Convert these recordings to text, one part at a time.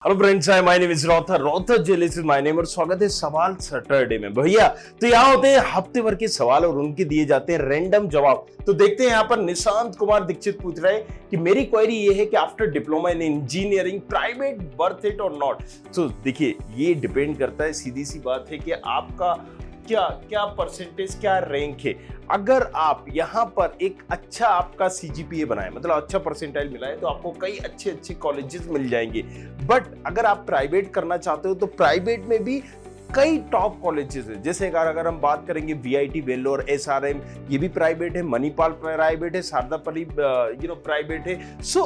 Hello friends, hi my name is रॉथर। रॉथर जेलिस इज माय नेम और स्वागत है सवाल सैटरडे में। भैया तो यहाँ होते हैं हफ्ते भर के सवाल और उनके दिए जाते हैं रैंडम जवाब। तो देखते हैं यहाँ पर निशांत कुमार दीक्षित पूछ रहे हैं कि मेरी क्वेरी ये है कि after diploma in engineering private worth it और नॉट। तो देखिए, ये डिपेंड करता है, सीधी सी बात है कि आपका क्या परसेंटेज, क्या रैंक है। अगर आप यहाँ पर एक अच्छा आपका सीजीपीए बनाए, मतलब अच्छा परसेंटाइल मिला है, तो आपको कई अच्छे अच्छे मिल जाएंगे। बट अगर आप प्राइवेट करना चाहते हो तो प्राइवेट में भी कई टॉप कॉलेजेस है। जैसे अगर हम बात करेंगे वीआईटी वेल्लोर, एसआरएम, ये भी प्राइवेट है, मणिपाल प्राइवेट है, शारदापल्ली प्राइवेट है। सो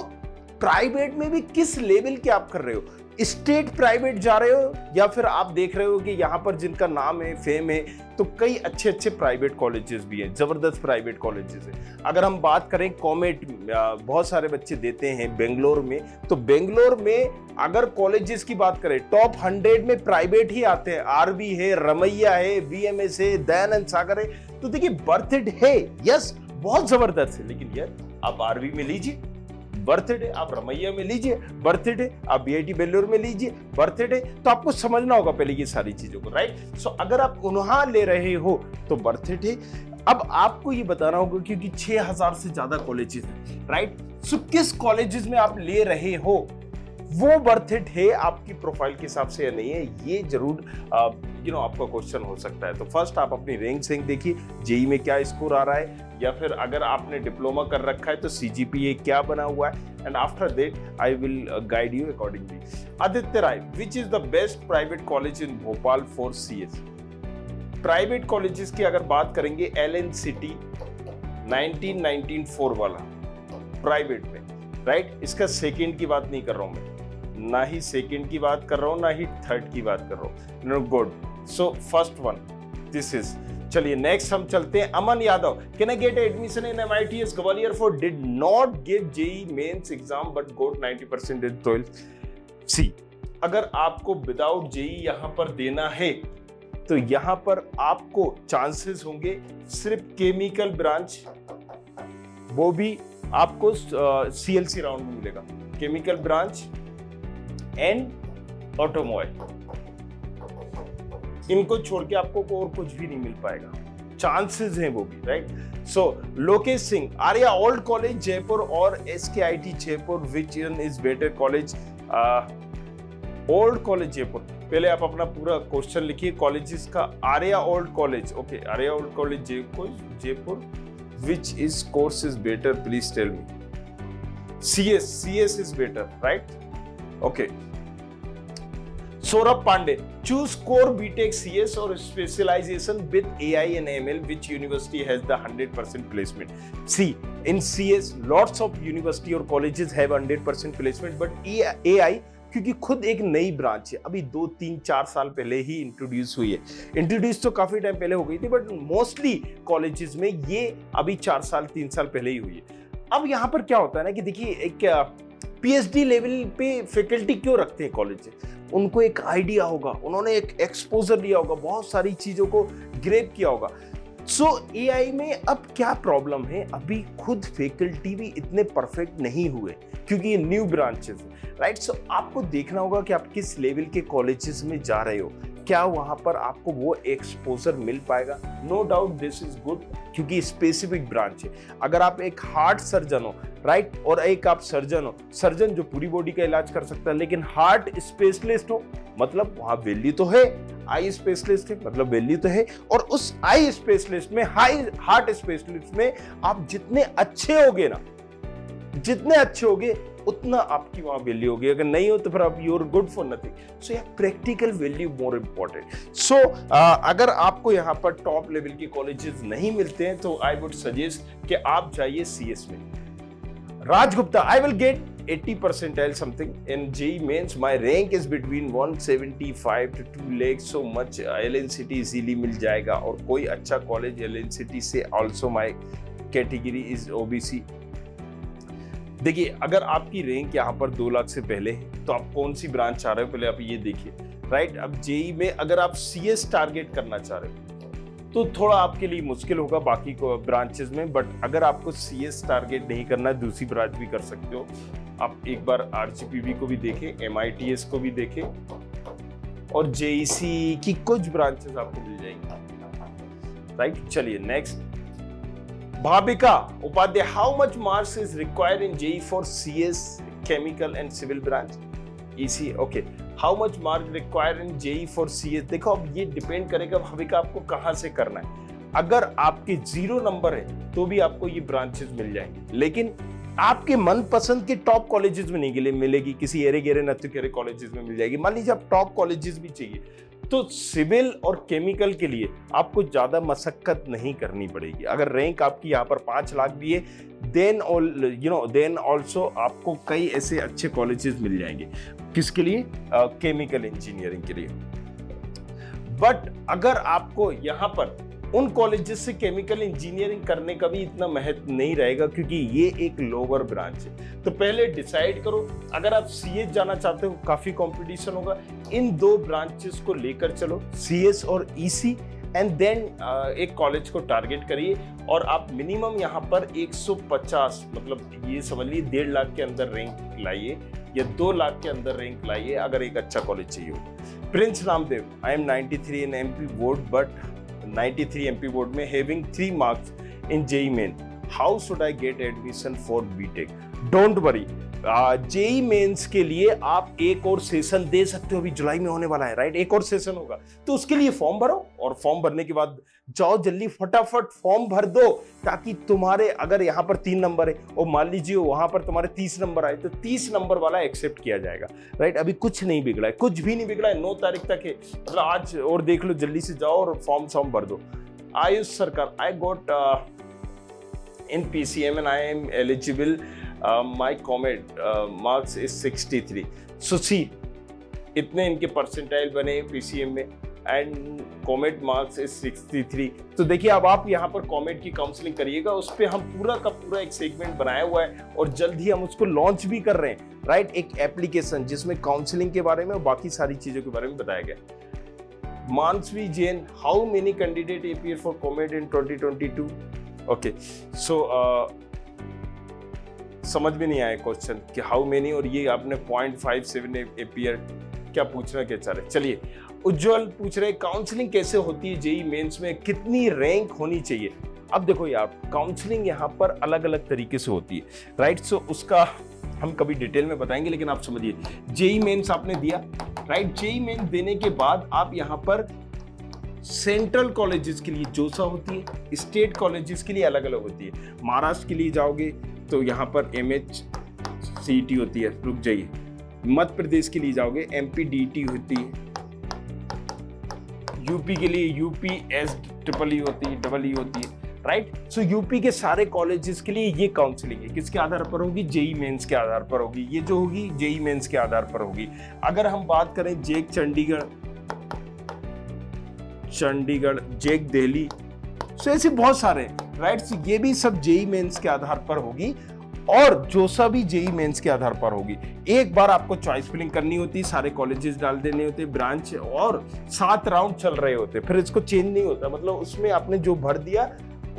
प्राइवेट में भी किस लेवल के आप कर रहे हो, स्टेट प्राइवेट जा रहे हो या फिर आप देख रहे हो कि यहाँ पर जिनका नाम है, फेम है, तो कई अच्छे अच्छे प्राइवेट कॉलेजेस भी हैं, जबरदस्त प्राइवेट कॉलेजेस हैं। अगर हम बात करें कॉमेट, बहुत सारे बच्चे देते हैं बेंगलोर में। तो बेंगलोर में अगर कॉलेजेस की बात करें, टॉप 100 में प्राइवेट ही आते हैं। आरबी है, रमैया है, वीएमएस है, दयानंद सागर है। तो देखिए, वर्थ इट है, यस, बहुत जबरदस्त है। लेकिन यार, आप आरबी में लीजिए, वर्थ इट है, आप रमैया में लीजिए, वर्थ इट है, आप बीआईटी बेल्लोर में लीजिए, वर्थ इट है। तो आपको समझना होगा पहले ये सारी चीजों को, राइट। सो अगर आप उन्हां ले रहे हो तो वर्थ इट है। अब आपको ये बताना होगा क्योंकि 6000 से ज्यादा कॉलेजेस हैं, राइट। सो किस कॉलेजेस में आप ले रहे हो वो वर्थ इट है आपकी प्रोफाइल के हिसाब से या नहीं है, ये जरूर आपका क्वेश्चन हो सकता है। तो फर्स्ट आप अपनी रैंक सैंक देखिए, जेई में क्या स्कोर आ रहा है, या फिर अगर आपने डिप्लोमा कर रखा है तो सीजीपीए क्या बना हुआ है, and after that I will guide you accordingly. Aditya Rai, which is the best private college in Bhopal for CS. Private colleges की अगर बात करेंगे, एलएन सिटी 1994 वाला प्राइवेट में, राइट। इसका सेकेंड की बात नहीं कर रहा हूं मैं, ना ही सेकेंड की बात कर रहा हूं, ना ही थर्ड की बात कर रहा हूं। No, good. So first one this is. चलिए नेक्स्ट हम चलते हैं। Aman Yadav, can I get admission in MITS Gwalior for did not give JEE mains exam but got 90% in 12th। See, अगर आपको विदाउट जेई यहां पर देना है तो यहां पर आपको चांसेस होंगे सिर्फ केमिकल ब्रांच, वो भी आपको CLC राउंड में मिलेगा, केमिकल ब्रांच एंड ऑटोमोबाइल। इनको छोड़ के आपको और कुछ भी नहीं मिल पाएगा, चांसेस हैं वो भी, राइट। सो लोकेश सिंह, आर्या ओल्ड कॉलेज जयपुर और SKIT Jaipur, which is better college. Old college Jaipur, पहले आप अपना पूरा क्वेश्चन लिखिए कॉलेजेस का। Arya old college, okay, Arya old college Jaipur, which is course is better, please tell me। CS is better, right? Okay. Saurabh Pandey, choose core BTech CS or specialization with AI and ML, which university has the 100% placement? See, in CS lots of university or colleges have 100% placement, but AI क्योंकि खुद एक नई branch है, अभी 2, 3, 4 साल पहले ही introduce हुई है। इंट्रोड्यूस तो काफी टाइम पहले हो गई थी, बट मोस्टली कॉलेजेस में ये अभी 4 साल 3 साल पहले ही हुई है। अब यहाँ पर क्या होता है ना कि देखिए, एक PhD लेवल पे फैकल्टी क्यों रखते हैं कॉलेज, उनको एक आइडिया होगा, उन्होंने एक एक्सपोजर लिया होगा, बहुत सारी चीजों को ग्रेप किया होगा। सो AI में अब क्या प्रॉब्लम है, अभी खुद फैकल्टी भी इतने परफेक्ट नहीं हुए क्योंकि ये न्यू ब्रांचेस है, राइट। सो आपको देखना होगा कि आप किस लेवल के कॉलेजेस में जा रहे हो, क्या वहां पर आपको वो एक्सपोजर मिल पाएगा। No doubt this is good क्योंकि स्पेसिफिक ब्रांच है। अगर आप एक हार्ट सर्जन हो, राइट, और एक आप सर्जन हो, सर्जन जो पूरी बॉडी का इलाज कर सकता है, लेकिन हार्ट स्पेशलिस्ट हो, मतलब वहां वैल्यू तो है। आई स्पेशलिस्ट है, मतलब वैल्यू तो है। और उस आई स्पेशलिस्ट में, हार्ट स्पेशलिस्ट में आप जितने अच्छे होगे ना, जितने अच्छे होगे उतना आपकी वहां वैल्यू होगी। अगर नहीं हो तो फिर आप यूर गुड फॉर नथिंग। सो यार, प्रैक्टिकल वैल्यू मोर इंपॉर्टेंट। सो अगर आपको यहाँ पर टॉप लेवल के कॉलेजेस नहीं मिलते हैं तो आई वुड सजेस्ट कि आप जाइए CS में। Raj Gupta, I will get 80 percentile something in JEE mains. My rank is between 175 to 2 lakhs. So much LN City easily मिल जाएगा और कोई अच्छा कॉलेज LN City से। Also my category is OBC। देखिए, अगर आपकी रैंक यहाँ पर 2 लाख से पहले है तो आप कौन सी ब्रांच चाह रहे हो, पहले आप ये देखिए, राइट। अब जेई में अगर आप CS टारगेट करना चाह रहे हो तो थोड़ा आपके लिए मुश्किल होगा बाकी को ब्रांचेस में, बट अगर आपको CS टारगेट नहीं करना है, दूसरी ब्रांच भी कर सकते हो। आप एक बार आरजीपीवी को भी देखें, MITS को भी देखें और JEC की कुछ ब्रांचेस आपको मिल जाएंगी, राइट। चलिए next, Bhavika Upadhyay, how much marks is required in JEE for CS chemical and civil branch EC? Okay, how much mark required in JEE for CS? देखो अब ये डिपेंड करेगा भाविका आपको कहां से करना है। अगर आपके 0 नंबर है तो भी आपको ये ब्रांचेस मिल जाएंगी, लेकिन आपके मनपसंद के टॉप कॉलेजेस में नहीं मिलेगी, किसी एरे गेरे नत्थु केरे कॉलेजेस में मिल जाएगी। मान लीजिए आप टॉप कॉलेजेस भी चाहिए तो सिविल और केमिकल के लिए आपको ज्यादा मशक्कत नहीं करनी पड़ेगी। अगर रैंक आपकी यहाँ पर 5 लाख भी है देन ऑल्सो आपको कई ऐसे अच्छे कॉलेजेस मिल जाएंगे। किसके लिए? केमिकल इंजीनियरिंग के लिए। बट अगर आपको यहाँ पर उन कॉलेजेस से केमिकल इंजीनियरिंग करने का भी इतना महत्व नहीं रहेगा क्योंकि ये एक लोअर ब्रांच है। तो पहले डिसाइड करो, अगर आप CS जाना चाहते हो काफी कंपटीशन होगा, इन 2 ब्रांचेस को लेकर चलो, CS और EC, एंड देन एक कॉलेज को टारगेट करिए और आप मिनिमम यहाँ पर 150 मतलब ये समझ लीजिए 1.5 लाख के अंदर रैंक लाइए या 2 लाख के अंदर रैंक लाइए अगर एक अच्छा कॉलेज चाहिए हो। Prince Ramdev, I am 93 in MP board but 93 MP board में having 3 marks in JEE main, how should I get admission for BTech? Don't worry, JEE mains के लिए आप एक और सेशन दे सकते हो, अभी जुलाई में होने वाला है, राइट। एक और सेशन होगा तो उसके लिए फॉर्म भरो और फॉर्म भरने के बाद जाओ जल्दी फटाफट फॉर्म भर दो, ताकि तुम्हारे अगर यहाँ पर 3 नंबर है और मान लीजिए वहां पर तुम्हारे 30 नंबर आए तो 30 नंबर वाला एक्सेप्ट किया जाएगा, राइट। अभी कुछ नहीं बिगड़ा है, कुछ भी नहीं बिगड़ा है, 9 तारीख तक है, मतलब आज और देख लो, जल्दी से जाओ और फॉर्म भर दो। आयुष सरकार, आई गोट इन PCM and I am eligible, my COMED marks is 63. So see, इतने इनके परसेंटाइल बने PCM में एंड COMED मार्क्स इज 63। तो देखिए अब आप यहाँ पर COMED की काउंसलिंग करिएगा, उस पर हम पूरा का पूरा एक सेगमेंट बनाया हुआ है और जल्द ही हम उसको लॉन्च भी कर रहे हैं, राइट। एक एप्लीकेशन जिसमें काउंसलिंग के बारे में और बाकी सारी चीजों के बारे में बताया गया। Mansvi Jain, how many candidate appear for COMED in 2022? Okay, so समझ में नहीं आया क्वेश्चन कि हाउ मेनी, और ये आपने 0.57 अपीयर क्या पूछना क्या चाह रहे। चलिए, उज्जवल पूछ रहे काउंसलिंग कैसे होती है JEE मेंस में, कितनी रैंक होनी चाहिए? अब देखो यार, काउंसलिंग यहाँ पर अलग अलग तरीके से होती है, राइट। सो उसका हम कभी डिटेल में बताएंगे, लेकिन आप समझिए JEE मेंस आपने दिया, राइट। JEE मेंस देने के बाद आप यहाँ पर सेंट्रल कॉलेजेस के लिए जोसा होती है, स्टेट कॉलेजेस के लिए अलग अलग होती है। महाराष्ट्र के लिए जाओगे तो यहाँ पर MHCET होती है, रुक जाइए। मध्य प्रदेश के लिए जाओगे MPDT होती है, यूपी के लिए UPSEE होती है, EE होती है, राइट। सो यूपी के सारे कॉलेजेस के लिए ये काउंसलिंग है, किसके आधार पर होगी? JEE मेंस के आधार पर होगी। ये जो होगी JEE मेंस के आधार पर होगी। अगर हम बात करें JEC चंडीगढ़, JEC दिल्ली, सो ऐसे बहुत सारे, राइट। ये भी सब JEE मेंस के आधार पर होगी और जोसा भी JEE मेंस के आधार पर होगी। एक बार आपको चॉइस फिलिंग करनी होती है, सारे कॉलेजेस डाल देने होते, ब्रांच, और 7 राउंड चल रहे होते, फिर इसको चेंज नहीं होता, मतलब उसमें आपने जो भर दिया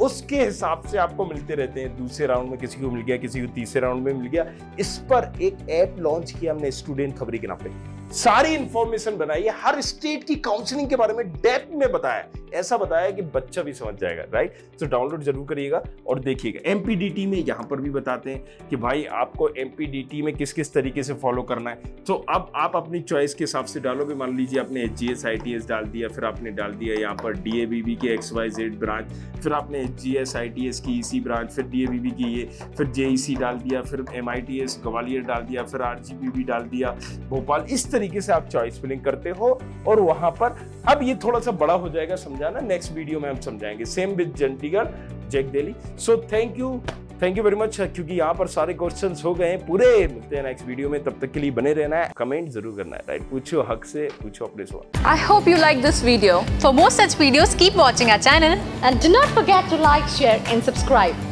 उसके हिसाब से आपको मिलते रहते हैं। दूसरे राउंड में किसी को मिल गया, किसी को तीसरे राउंड में मिल गया। इस पर एक ऐप लॉन्च किया हमने, स्टूडेंट खबरी के नाम पे, सारी इंफॉर्मेशन बनाई है, हर स्टेट की काउंसलिंग के बारे में डेप्थ में बताया, ऐसा बताया कि बच्चा भी समझ जाएगा, राइट। तो डाउनलोड जरूर करिएगा और देखिएगा। MPDT में यहाँ पर भी बताते हैं कि भाई आपको MPDT में किस किस तरीके से फॉलो करना है। तो अब आप अपनी चॉइस के हिसाब से डालोगे। मान लीजिए आपने HGS ITS डाल दिया, फिर आपने डाल दिया यहाँ पर DABB के XYZ ब्रांच, फिर आपने HGS ITS की EC ब्रांच, फिर DABB की ये, फिर JEC डाल दिया, फिर MITS ग्वालियर डाल दिया, फिर RGPB डाल दिया भोपाल। इस तरीके से आप चॉइस फिलिंग करते हो और वहां पर अब ये थोड़ा सा बड़ा हो जाएगा समझाना, नेक्स्ट वीडियो में हम समझाएंगे। Same with Chandigarh, JEC Delhi. So thank you very much, क्योंकि यहाँ पर सारे क्वेश्चंस हो गए हैं पूरे। मिलते हैं नेक्स्ट वीडियो में, तब तक के लिए बने रहना है, कमेंट जरूर करना है, राइट। पूछो हक से, पूछो अपने सवाल। I hope you like this video. For more such videos, keep watching our channel and do not forget to like, share and subscribe.